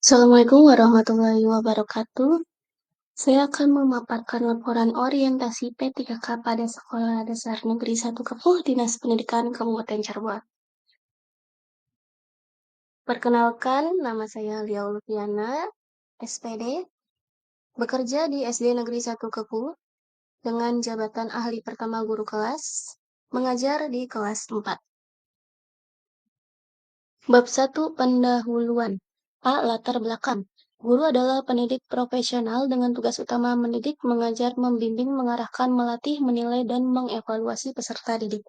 Assalamualaikum warahmatullahi wabarakatuh. Saya akan memaparkan laporan orientasi P3K pada Sekolah Dasar Negeri 1 Kepuh Dinas Pendidikan Kabupaten Cirebon. Perkenalkan, nama saya Lia Lufiana, SPD, bekerja di SD Negeri 1 Kepuh dengan jabatan ahli pertama guru kelas, mengajar di kelas 4. Bab 1 Pendahuluan. A. Latar belakang. Guru adalah pendidik profesional dengan tugas utama mendidik, mengajar, membimbing, mengarahkan, melatih, menilai, dan mengevaluasi peserta didik.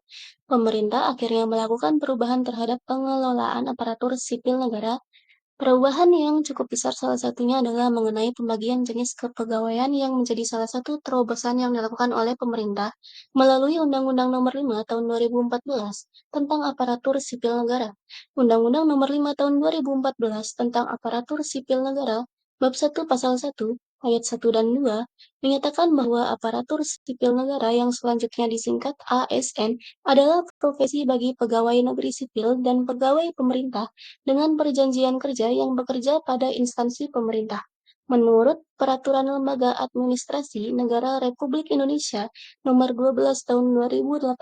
Pemerintah akhirnya melakukan perubahan terhadap pengelolaan aparatur sipil negara. Perubahan yang cukup besar salah satunya adalah mengenai pembagian jenis kepegawaian yang menjadi salah satu terobosan yang dilakukan oleh pemerintah melalui Undang-Undang Nomor 5 Tahun 2014 tentang Aparatur Sipil Negara. Undang-Undang Nomor 5 Tahun 2014 tentang Aparatur Sipil Negara, Bab 1 Pasal 1, Ayat 1 dan 2, menyatakan bahwa aparatur sipil negara yang selanjutnya disingkat ASN adalah profesi bagi pegawai negeri sipil dan pegawai pemerintah dengan perjanjian kerja yang bekerja pada instansi pemerintah. Menurut Peraturan Lembaga Administrasi Negara Republik Indonesia Nomor 12 Tahun 2018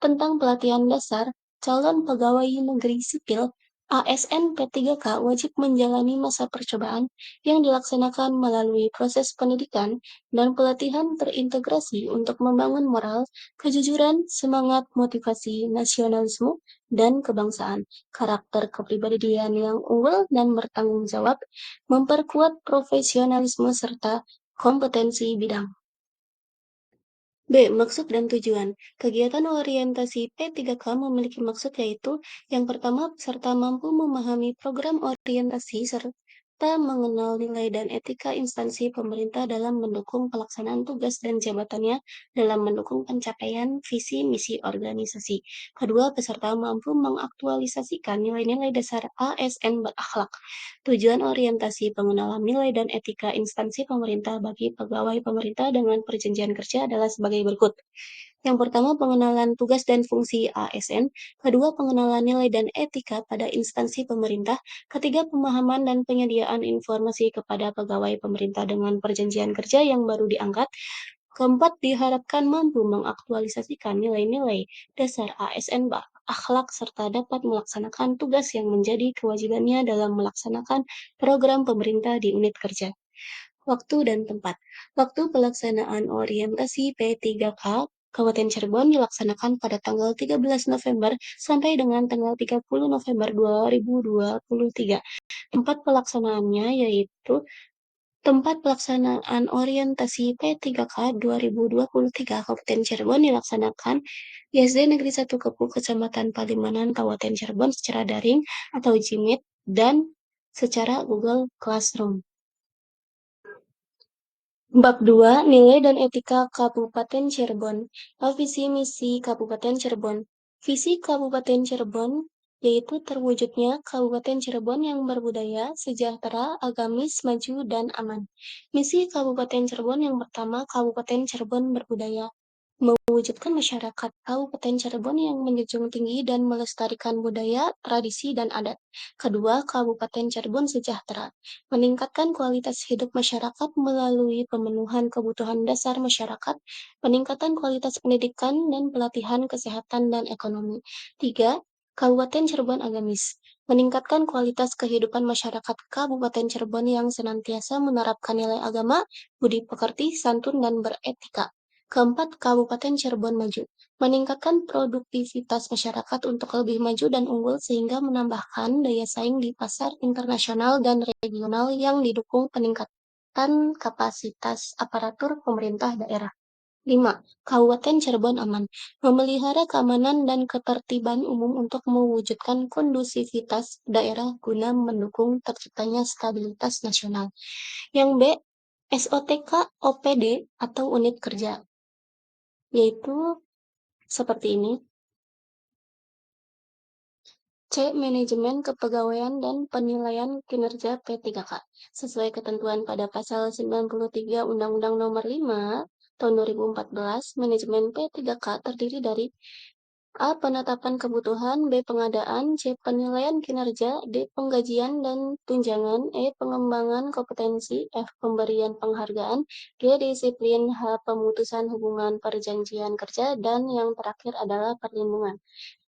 tentang pelatihan dasar calon pegawai negeri sipil, ASN P3K wajib menjalani masa percobaan yang dilaksanakan melalui proses pendidikan dan pelatihan terintegrasi untuk membangun moral, kejujuran, semangat, motivasi, nasionalisme, dan kebangsaan, karakter kepribadian yang unggul dan bertanggung jawab, memperkuat profesionalisme serta kompetensi bidang. B. Maksud dan tujuan. Kegiatan orientasi P3K memiliki maksud yaitu yang pertama, peserta mampu memahami program orientasi serta mengenal nilai dan etika instansi pemerintah dalam mendukung pelaksanaan tugas dan jabatannya dalam mendukung pencapaian visi misi organisasi. Kedua, peserta mampu mengaktualisasikan nilai-nilai dasar ASN berakhlak. Tujuan orientasi pengenalan nilai dan etika instansi pemerintah bagi pegawai pemerintah dengan perjanjian kerja adalah sebagai berikut. Yang pertama, pengenalan tugas dan fungsi ASN. Kedua, pengenalan nilai dan etika pada instansi pemerintah. Ketiga, pemahaman dan penyediaan informasi kepada pegawai pemerintah dengan perjanjian kerja yang baru diangkat. Keempat, diharapkan mampu mengaktualisasikan nilai-nilai dasar ASN akhlak serta dapat melaksanakan tugas yang menjadi kewajibannya dalam melaksanakan program pemerintah di unit kerja. Waktu dan tempat. Waktu pelaksanaan orientasi P3K Kabupaten Cirebon dilaksanakan pada tanggal 13 November sampai dengan tanggal 30 November 2023. Tempat pelaksanaan orientasi P3K 2023 Kabupaten Cirebon dilaksanakan di SD Negeri 1 Kepuh, Kecamatan Palimanan, Kabupaten Cirebon secara daring atau Jimit dan secara Google Classroom. Bab 2, Nilai dan Etika Kabupaten Cirebon. Visi Misi Kabupaten Cirebon. Visi Kabupaten Cirebon yaitu terwujudnya Kabupaten Cirebon yang berbudaya, sejahtera, agamis, maju, dan aman. Misi Kabupaten Cirebon yang pertama, Kabupaten Cirebon berbudaya. Mewujudkan masyarakat Kabupaten Cirebon yang menjunjung tinggi dan melestarikan budaya, tradisi, dan adat. Kedua, Kabupaten Cirebon sejahtera. Meningkatkan kualitas hidup masyarakat melalui pemenuhan kebutuhan dasar masyarakat, peningkatan kualitas pendidikan, dan pelatihan kesehatan dan ekonomi. Tiga, Kabupaten Cirebon agamis. Meningkatkan kualitas kehidupan masyarakat Kabupaten Cirebon yang senantiasa menerapkan nilai agama, budi pekerti, santun, dan beretika. Keempat, Kabupaten Cirebon maju. Meningkatkan produktivitas masyarakat untuk lebih maju dan unggul sehingga menambahkan daya saing di pasar internasional dan regional yang didukung peningkatan kapasitas aparatur pemerintah daerah. 5. Kabupaten Cirebon aman. Memelihara keamanan dan ketertiban umum untuk mewujudkan kondusivitas daerah guna mendukung terciptanya stabilitas nasional. Yang B, SOTK OPD atau unit kerja, yaitu seperti ini. C. Manajemen Kepegawaian dan Penilaian Kinerja P3K. Sesuai ketentuan pada Pasal 93 Undang-Undang Nomor 5 Tahun 2014, manajemen P3K terdiri dari A. Penetapan kebutuhan, B. Pengadaan, C. Penilaian kinerja, D. Penggajian dan tunjangan, E. Pengembangan kompetensi, F. Pemberian penghargaan, G. Disiplin, H. Pemutusan hubungan perjanjian kerja, dan yang terakhir adalah perlindungan.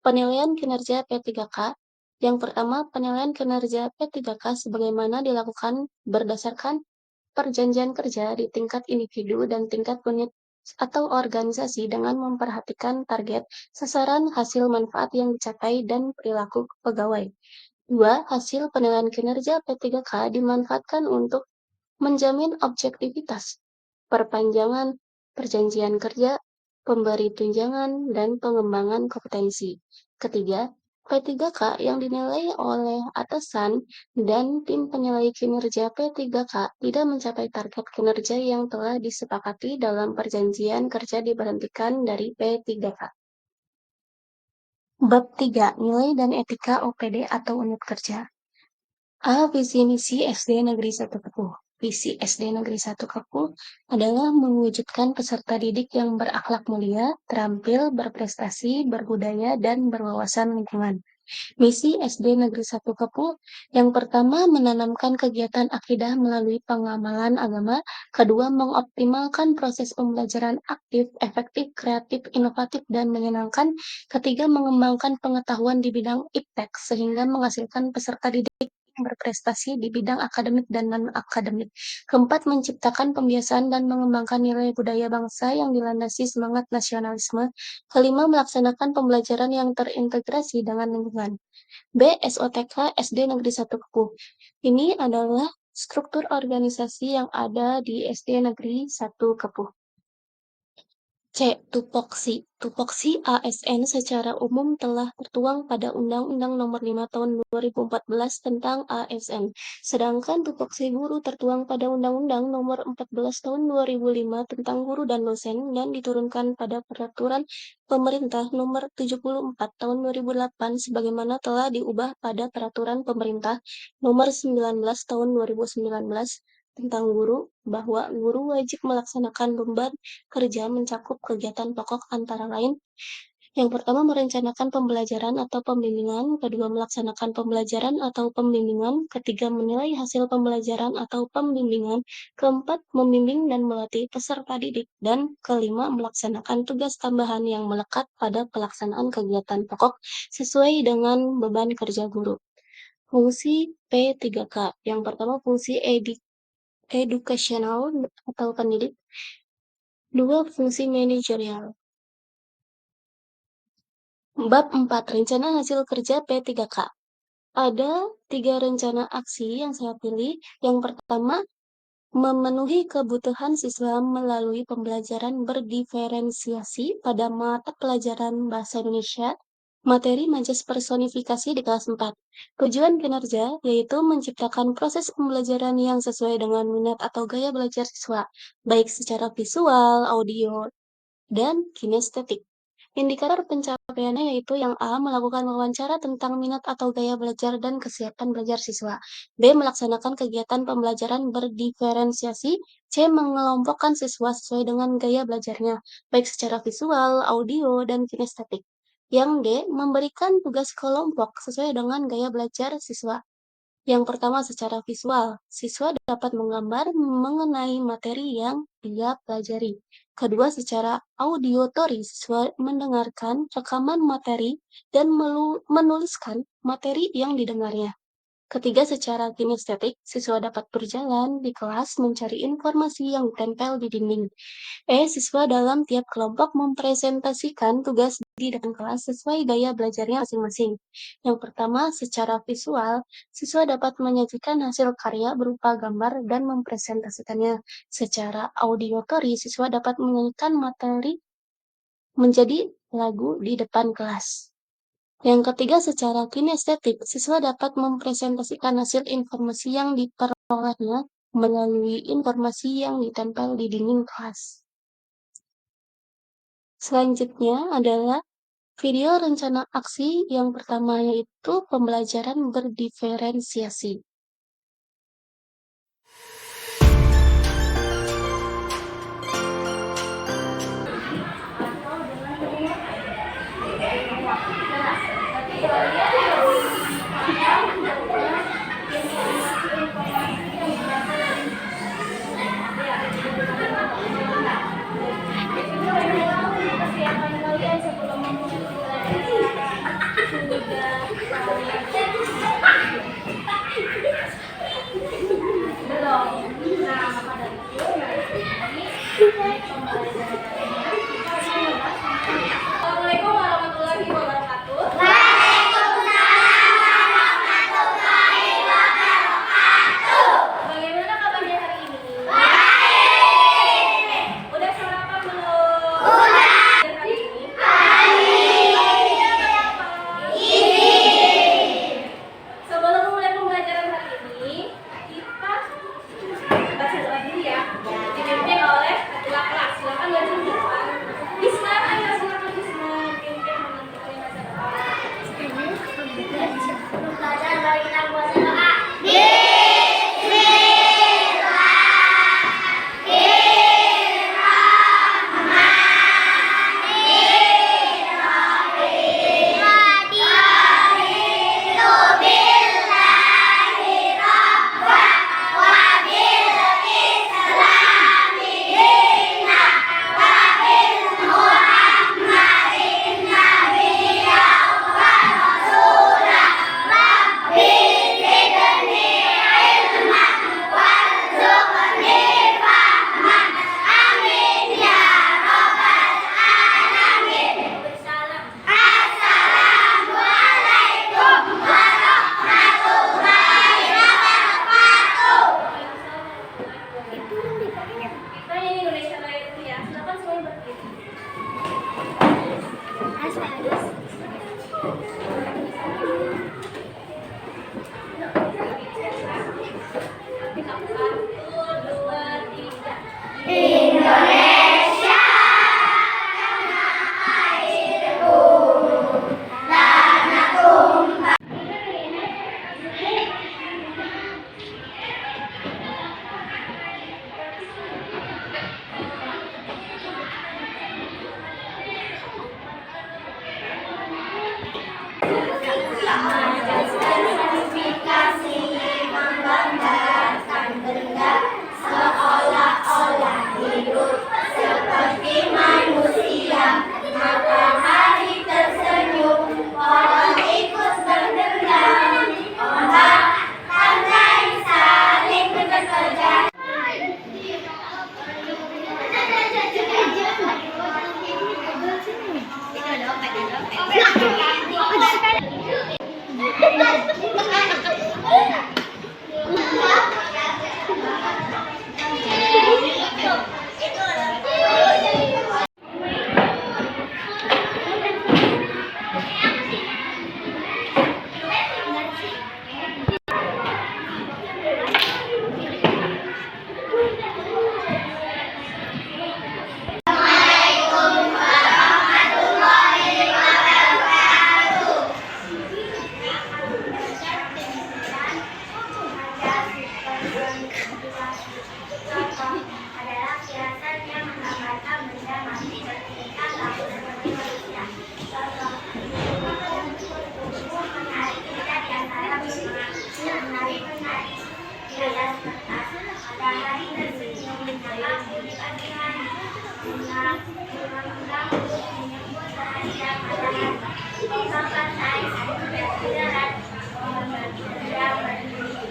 Penilaian kinerja P3K. Yang pertama, penilaian kinerja P3K sebagaimana dilakukan berdasarkan perjanjian kerja di tingkat individu dan tingkat unit atau organisasi dengan memperhatikan target, sasaran, hasil manfaat yang dicapai, dan perilaku pegawai. 2. Hasil penilaian kinerja P3K dimanfaatkan untuk menjamin objektivitas, perpanjangan perjanjian kerja, pemberi tunjangan, dan pengembangan kompetensi. Ketiga, P3K yang dinilai oleh atasan dan tim penilai kinerja P3K tidak mencapai target kinerja yang telah disepakati dalam perjanjian kerja diberhentikan dari P3K. Bab 3. Nilai dan etika OPD atau unit kerja. A. Visi misi SD Negeri 1 Kepuh. Visi SD Negeri 1 Kepuh adalah mewujudkan peserta didik yang berakhlak mulia, terampil, berprestasi, berbudaya, dan berwawasan lingkungan. Misi SD Negeri 1 Kepuh yang pertama menanamkan kegiatan akidah melalui pengamalan agama, kedua mengoptimalkan proses pembelajaran aktif, efektif, kreatif, inovatif, dan menyenangkan, ketiga mengembangkan pengetahuan di bidang iptek sehingga menghasilkan peserta didik yang berprestasi di bidang akademik dan non-akademik. Keempat, menciptakan pembiasaan dan mengembangkan nilai budaya bangsa yang dilandasi semangat nasionalisme. Kelima, melaksanakan pembelajaran yang terintegrasi dengan lingkungan. B. SOTK SD Negeri 1 Kepuh. Ini adalah struktur organisasi yang ada di SD Negeri 1 Kepuh. C. Tupoksi. Tupoksi ASN secara umum telah tertuang pada Undang-Undang Nomor 5 Tahun 2014 tentang ASN. Sedangkan tupoksi guru tertuang pada Undang-Undang Nomor 14 Tahun 2005 tentang guru dan dosen dan diturunkan pada Peraturan Pemerintah Nomor 74 Tahun 2008 sebagaimana telah diubah pada Peraturan Pemerintah Nomor 19 Tahun 2019 tentang guru, bahwa guru wajib melaksanakan beban kerja mencakup kegiatan pokok antara lain. Yang pertama, merencanakan pembelajaran atau pembimbingan, kedua, melaksanakan pembelajaran atau pembimbingan, ketiga, menilai hasil pembelajaran atau pembimbingan, keempat, membimbing dan melatih peserta didik, dan kelima, melaksanakan tugas tambahan yang melekat pada pelaksanaan kegiatan pokok sesuai dengan beban kerja guru. Fungsi P3K. Yang pertama, fungsi edukasional atau pendidik. Dua, fungsi manajerial. Bab 4. Rencana hasil kerja P3K. Ada 3 rencana aksi yang saya pilih. Yang pertama, memenuhi kebutuhan siswa melalui pembelajaran berdiferensiasi pada mata pelajaran Bahasa Indonesia, materi majas personifikasi di kelas 4. Tujuan kinerja yaitu menciptakan proses pembelajaran yang sesuai dengan minat atau gaya belajar siswa, baik secara visual, audio, dan kinestetik. Indikator pencapaiannya yaitu yang A. Melakukan wawancara tentang minat atau gaya belajar dan kesiapan belajar siswa. B. Melaksanakan kegiatan pembelajaran berdiferensiasi. C. Mengelompokkan siswa sesuai dengan gaya belajarnya, baik secara visual, audio, dan kinestetik. Yang D. Memberikan tugas kelompok sesuai dengan gaya belajar siswa. Yang pertama, secara visual, siswa dapat menggambar mengenai materi yang dia pelajari. Kedua, secara auditory, siswa mendengarkan rekaman materi dan menuliskan materi yang didengarnya. Ketiga, secara kinestetik, siswa dapat berjalan di kelas mencari informasi yang ditempel di dinding. Siswa dalam tiap kelompok mempresentasikan tugas di depan kelas sesuai gaya belajarnya masing-masing. Yang pertama, secara visual, siswa dapat menyajikan hasil karya berupa gambar dan mempresentasikannya. Secara auditory, siswa dapat menyanyikan materi menjadi lagu di depan kelas. Yang ketiga, secara kinestetik, siswa dapat mempresentasikan hasil informasi yang diperolehnya melalui informasi yang ditempel di dinding kelas. Selanjutnya adalah video rencana aksi yang pertama yaitu pembelajaran berdiferensiasi. Assalamualaikum warahmatullahi wabarakatuh. Bagaimana kabarnya hari ini? Udah sarapan belum? Hari ini? Sebelum mulai pembelajaran hari ini, kita baca doa dulu ya. Dipimpin oleh ketua kelas. Silakan baca di depan. Bisma, ayo silakan Bisma. Pimpin menentukan baca doa. Belajar bagi kita baca doa. Kita nyanyi Indonesia Raya dulu ya. Silakan semuanya berdiri. Satu, dua, tiga. Adalah kiasan yang menggambarkan benda mati bertingkat laku seperti manusia. Contoh, menarik kita di antara menarik hias kertas. Matahari tersenyum, lampu di pagi hari, bunga mengganggu menyebut kehadiran matahari. Contoh sains berjalan membagi benda berdiri.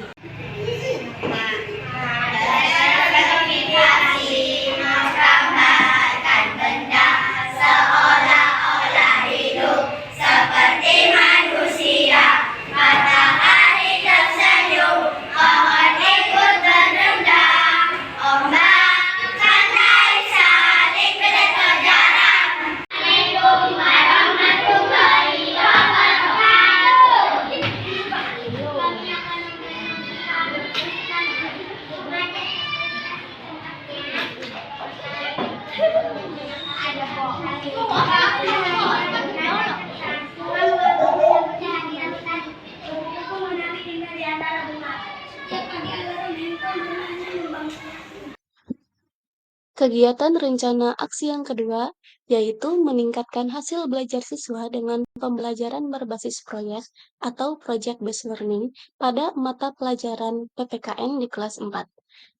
Kegiatan rencana aksi yang kedua, yaitu meningkatkan hasil belajar siswa dengan pembelajaran berbasis proyek atau Project Based Learning pada mata pelajaran PPKN di kelas 4.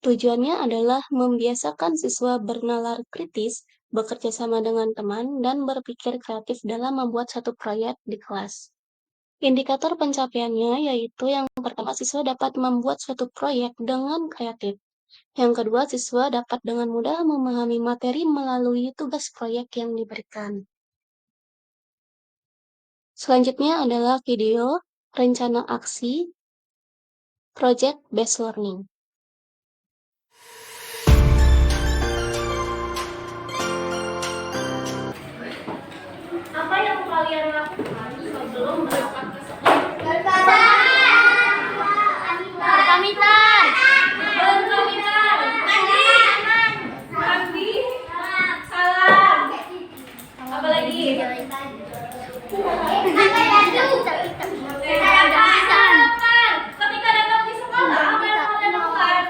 Tujuannya adalah membiasakan siswa bernalar kritis, bekerja sama dengan teman, dan berpikir kreatif dalam membuat satu proyek di kelas. Indikator pencapaiannya yaitu yang pertama, siswa dapat membuat suatu proyek dengan kreatif. Yang kedua, siswa dapat dengan mudah memahami materi melalui tugas proyek yang diberikan. Selanjutnya adalah video rencana aksi Project Based Learning. Apa yang kalian lakukan sebelum berangkat ke sekolah? Pamitan. Berpamitan. Mandi. Salam. Apa lagi? Sarapan. Ketika datang di sekolah, apa yang kalian lakukan?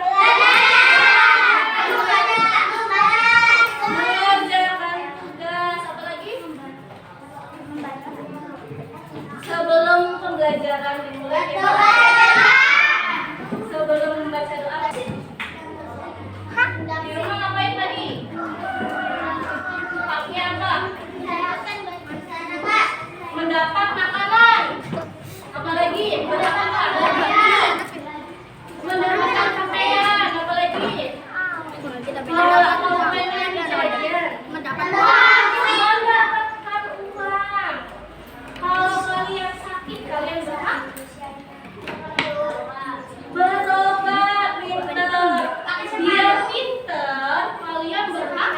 Mengerjakan tugas. Apa lagi? Sebelum pembelajaran dimulai, sebelum membaca doa, di rumah ngapain tadi? Pakai apa? Mendapat makanan. Apa lagi? Mendapat apa? Mendapatkan pakaian. Apa lagi? Kalau mainan jajan. Mendapat Mendapatkan uang. Kalau kalian sakit, kalian berhak berobat. Pinter. Biar pinter, kalian berhak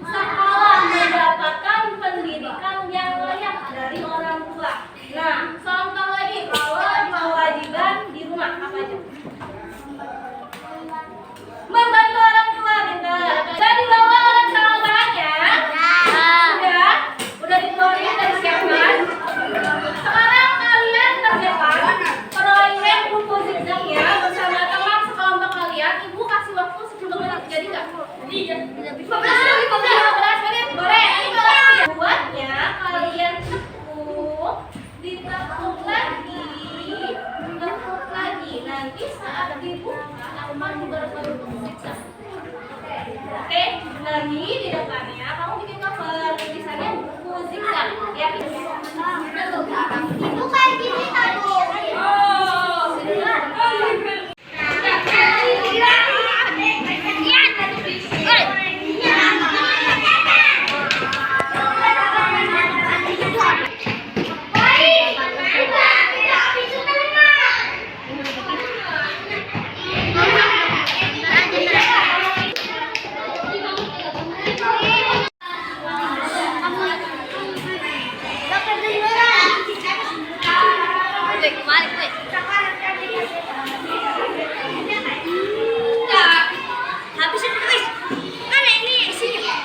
sekolah, mendapatkan pendidikan yang layak dari orang tua. Nah, contoh lagi, kalau kewajiban di rumah apa aja? Membantu orang tua, pinter. Jadi bawa alat sama bahannya. Udah dikeluarin dan disiapkan. Sekarang kalian kerjakan proyek buku zigzagnya bersama teman sekelompok kalian. Ibu kasih waktu 10 menit, jadi nggak? 15 menit, boleh. Buatnya kalian tekuk, ditekuk lagi, tekuk lagi. Nanti saat dibuka akan berbentuk zigzag. Oke, lagi di depannya kamu bikin cover tulisannya buku zigzag. Ya, Itu kayak gini tadi. oh, Habisin guys. Kan ini isinya.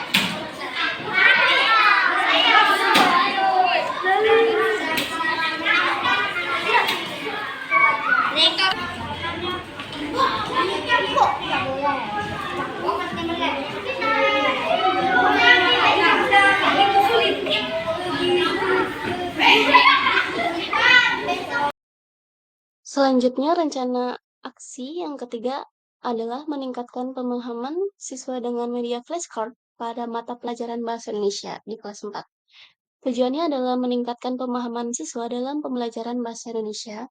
Selanjutnya, rencana aksi yang ketiga adalah meningkatkan pemahaman siswa dengan media flashcard pada mata pelajaran Bahasa Indonesia di kelas 4. Tujuannya adalah meningkatkan pemahaman siswa dalam pembelajaran Bahasa Indonesia.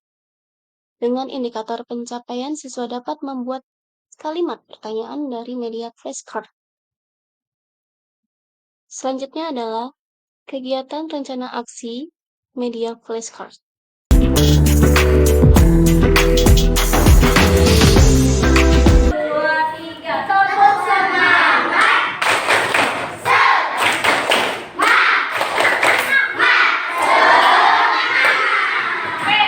Dengan indikator pencapaian, siswa dapat membuat kalimat pertanyaan dari media flashcard. Selanjutnya adalah kegiatan rencana aksi media flashcard. 2, 3, tepuk semangat. Oke,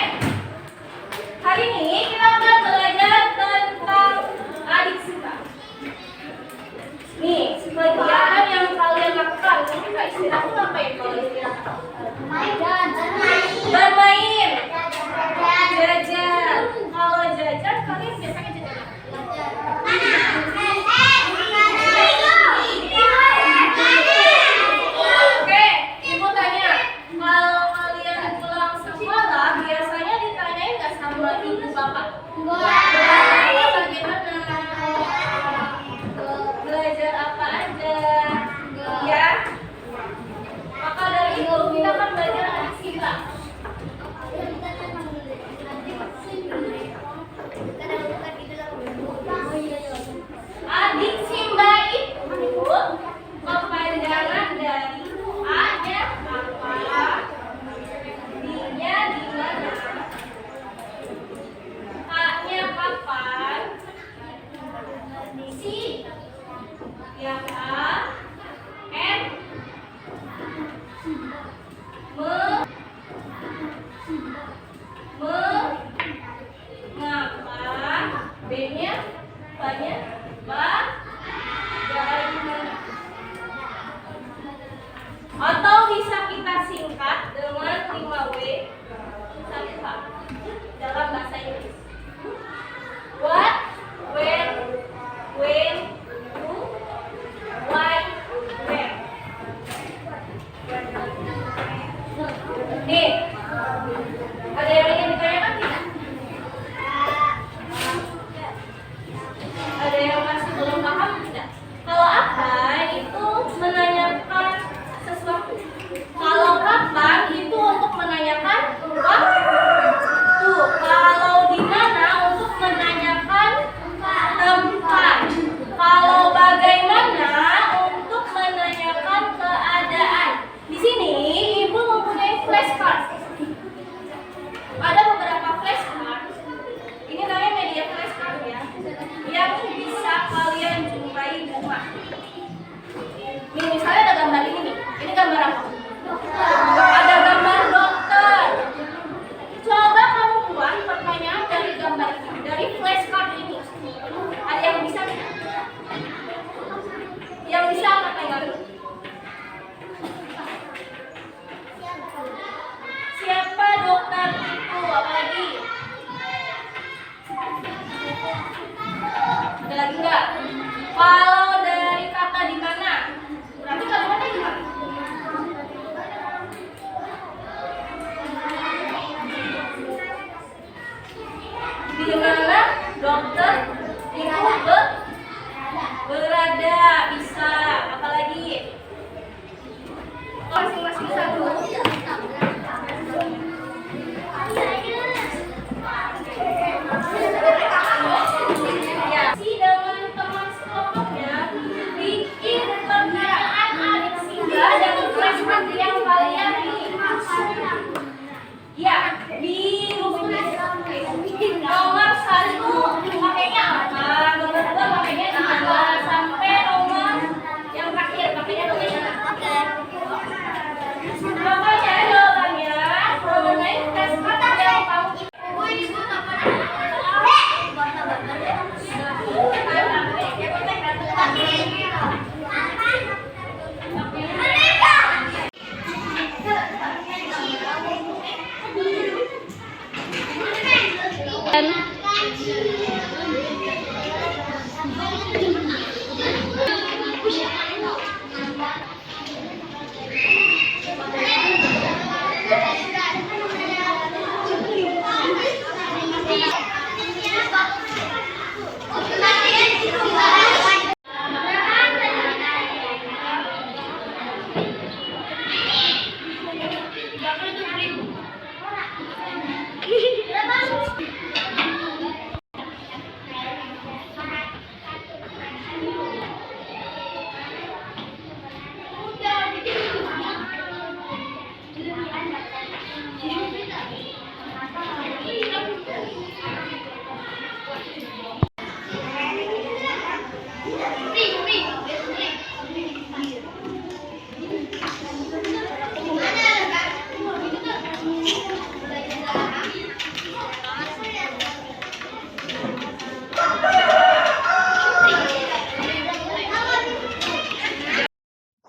hari ini kita akan belajar tentang adiksita. Nih, kegiatan yang kalian lakukan ketika istirahat itu ngapain kalau istirahat? Bermain, jajan. Kalau jajan kalian biasanya jajan apa? Oke, ibu tanya, kalau kalian pulang sekolah biasanya ditanyain nggak sama ibu bapak? Bagaimana? Belajar apa aja? Ya. Maka dari itu kita akan belajar Mengapa B-nya, B-nya, bagaimana? Atau bisa kita singkat dengan 5W 1H dalam bahasa Inggris. What, when, who, why, where. Nih, ada yang ingin ditanyakan tidak? Ada yang masih belum paham tidak? Kalau apa itu menanyakan sesuatu. Kalau kapan itu untuk menanyakan waktu. Kalau di mana untuk menanyakan tempat. Kalau bagaimana untuk menanyakan keadaan. Di sini ibu mempunyai flashcard. Ada beberapa flashcard. Ini namanya media flashcard ya, yang bisa kalian jumpai di rumah. Ini misalnya ada gambar ini nih. Ini gambar apa? Ada gambar dokter. Coba kamu buat pertanyaan dari gambar ini, dari flashcard ini. Ada yang bisa? Yang bisa angkat tangan dulu. Siapa dokter itu? Apalagi? Ada lagi nggak? Kalau dari kata di mana, berarti kalimatnya gimana? Di mana dokter itu berada? Bisa. Apalagi? Masing-masing satu. Ya, si dengan teman sekelompoknya bikin pertanyaan sehingga dengan flashcard yang kalian ya di nomor 1 pakainya apa, nomor 2 pakainya di mana, sampai nomor yang terakhir pakainya bagaimana? Makanya jawabannya mengenai flashcard yang kamu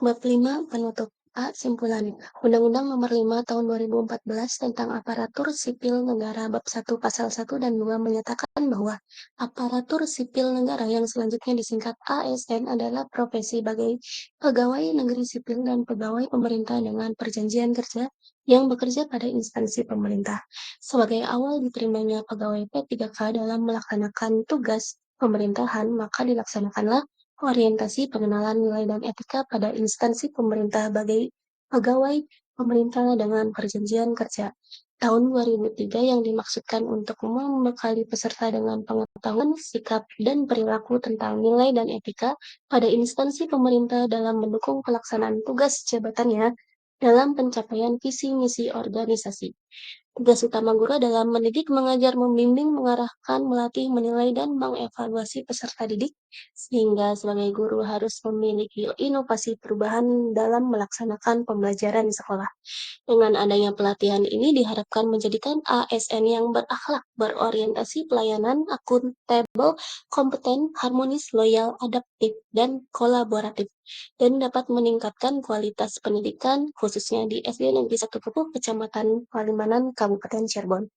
Bab 5 penutup. A. Simpulan. Undang-Undang Nomor 5 Tahun 2014 tentang Aparatur Sipil Negara Bab 1 Pasal 1 dan 2 menyatakan bahwa aparatur sipil negara yang selanjutnya disingkat ASN adalah profesi sebagai pegawai negeri sipil dan pegawai pemerintah dengan perjanjian kerja yang bekerja pada instansi pemerintah. Sebagai awal diterimanya pegawai P3K dalam melaksanakan tugas pemerintahan, maka dilaksanakanlah orientasi pengenalan nilai dan etika pada instansi pemerintah sebagai pegawai pemerintah dengan perjanjian kerja tahun 2003 yang dimaksudkan untuk membekali peserta dengan pengetahuan, sikap, dan perilaku tentang nilai dan etika pada instansi pemerintah dalam mendukung pelaksanaan tugas jabatannya dalam pencapaian visi misi organisasi. Tugas utama guru adalah mendidik, mengajar, membimbing, mengarahkan, melatih, menilai, dan mengevaluasi peserta didik, sehingga sebagai guru harus memiliki inovasi perubahan dalam melaksanakan pembelajaran di sekolah. Dengan adanya pelatihan ini diharapkan menjadikan ASN yang berakhlak, berorientasi pelayanan, akuntabel, kompeten, harmonis, loyal, adaptif, dan kolaboratif, dan dapat meningkatkan kualitas pendidikan, khususnya di SD Negeri 1 Pupuk, Kecamatan Palimanan, Kabupaten Cirebon.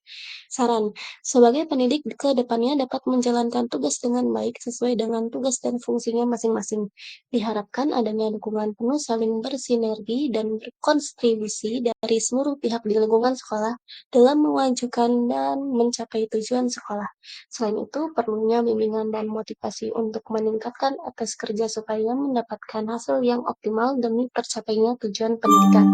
Saran, sebagai pendidik ke depannya dapat menjalankan tugas dengan baik sesuai dengan tugas dan fungsinya masing-masing. Diharapkan adanya dukungan penuh saling bersinergi dan berkontribusi dari seluruh pihak di lingkungan sekolah dalam memajukan dan mencapai tujuan sekolah. Selain itu, perlunya bimbingan dan motivasi untuk meningkatkan etos kerja supaya mendapatkan hasil yang optimal demi tercapainya tujuan pendidikan.